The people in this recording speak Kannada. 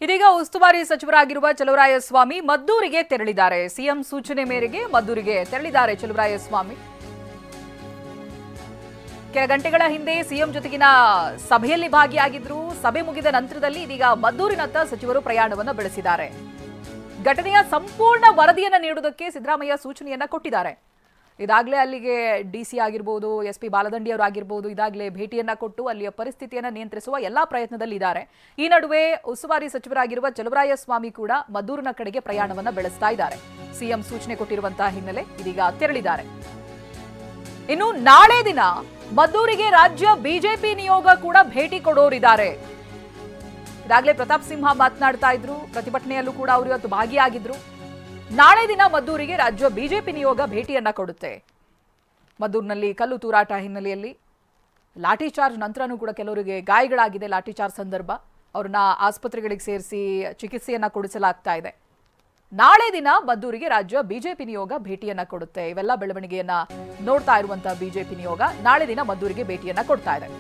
ಇದೀಗ ಉಸ್ತುವಾರಿ ಸಚಿವರಾಗಿರುವ ಚಲುವರಾಯಸ್ವಾಮಿ ಮದ್ದೂರಿಗೆ ತೆರಳಿದ್ದಾರೆ. ಸಿಎಂ ಸೂಚನೆ ಮೇರೆಗೆ ಮದ್ದೂರಿಗೆ ತೆರಳಿದ್ದಾರೆ ಚಲುವರಾಯಸ್ವಾಮಿ. ಕೆಲ ಗಂಟೆಗಳ ಹಿಂದೆ ಸಿಎಂ ಜೊತೆಗಿನ ಸಭೆಯಲ್ಲಿ ಭಾಗಿಯಾಗಿದ್ರು. ಸಭೆ ಮುಗಿದ ನಂತರದಲ್ಲಿ ಇದೀಗ ಮದ್ದೂರಿನತ್ತ ಸಚಿವರು ಪ್ರಯಾಣವನ್ನು ಬೆಳೆಸಿದ್ದಾರೆ. ಘಟನೆಯ ಸಂಪೂರ್ಣ ವರದಿಯನ್ನು ನೀಡುವುದಕ್ಕೆ ಸಿದ್ದರಾಮಯ್ಯ ಸೂಚನೆಯನ್ನ ಕೊಟ್ಟಿದ್ದಾರೆ. ಇದಾಗಲೇ ಅಲ್ಲಿಗೆ ಡಿಸಿ ಆಗಿರ್ಬೋದು, ಎಸ್ಪಿ ಬಾಲದಂಡಿ ಅವರಾಗಿರ್ಬೋದು, ಇದಾಗಲೇ ಭೇಟಿಯನ್ನ ಕೊಟ್ಟು ಅಲ್ಲಿಯ ಪರಿಸ್ಥಿತಿಯನ್ನು ನಿಯಂತ್ರಿಸುವ ಎಲ್ಲಾ ಪ್ರಯತ್ನದಲ್ಲಿದ್ದಾರೆ. ಈ ನಡುವೆ ಉಸ್ತುವಾರಿ ಸಚಿವರಾಗಿರುವ ಚಲುವರಾಯಸ್ವಾಮಿ ಕೂಡ ಮದ್ದೂರಿನ ಕಡೆಗೆ ಪ್ರಯಾಣವನ್ನ ಬೆಳೆಸ್ತಾ ಇದ್ದಾರೆ. ಸಿಎಂ ಸೂಚನೆ ಕೊಟ್ಟಿರುವಂತಹ ಹಿನ್ನೆಲೆ ಇದೀಗ ತೆರಳಿದ್ದಾರೆ. ಇನ್ನು ನಾಳೆ ದಿನ ಮದ್ದೂರಿಗೆ ರಾಜ್ಯ ಬಿಜೆಪಿ ನಿಯೋಗ ಕೂಡ ಭೇಟಿ ಕೊಡೋರಿದ್ದಾರೆ. ಇದಾಗಲೇ ಪ್ರತಾಪ್ ಸಿಂಹ ಮಾತನಾಡ್ತಾ ಇದ್ರು. ಪ್ರತಿಭಟನೆಯಲ್ಲೂ ಕೂಡ ಅವರು ಇವತ್ತು ಭಾಗಿಯಾಗಿದ್ರು. ನಾಳೆ ದಿನ ಮದ್ದೂರಿಗೆ ರಾಜ್ಯ ಬಿಜೆಪಿ ನಿಯೋಗ ಭೇಟಿಯನ್ನ ಕೊಡುತ್ತೆ. ಮದ್ದೂರಿನಲ್ಲಿ ಕಲ್ಲು ತೂರಾಟ ಹಿನ್ನೆಲೆಯಲ್ಲಿ ಲಾಠಿ ಚಾರ್ಜ್ ನಂತರನೂ ಕೂಡ ಕೆಲವರಿಗೆ ಗಾಯಗಳಾಗಿದೆ. ಲಾಠಿ ಚಾರ್ಜ್ ಸಂದರ್ಭ ಅವರನ್ನ ಆಸ್ಪತ್ರೆಗಳಿಗೆ ಸೇರಿಸಿ ಚಿಕಿತ್ಸೆಯನ್ನ ಕೊಡಿಸಲಾಗ್ತಾ ಇದೆ. ನಾಳೆ ದಿನ ಮದ್ದೂರಿಗೆ ರಾಜ್ಯ ಬಿಜೆಪಿ ನಿಯೋಗ ಭೇಟಿಯನ್ನ ಕೊಡುತ್ತೆ. ಇವೆಲ್ಲ ಬೆಳವಣಿಗೆಯನ್ನ ನೋಡ್ತಾ ಇರುವಂತಹ ಬಿಜೆಪಿ ನಿಯೋಗ ನಾಳೆ ದಿನ ಮದ್ದೂರಿಗೆ ಭೇಟಿಯನ್ನ ಕೊಡ್ತಾ ಇದೆ.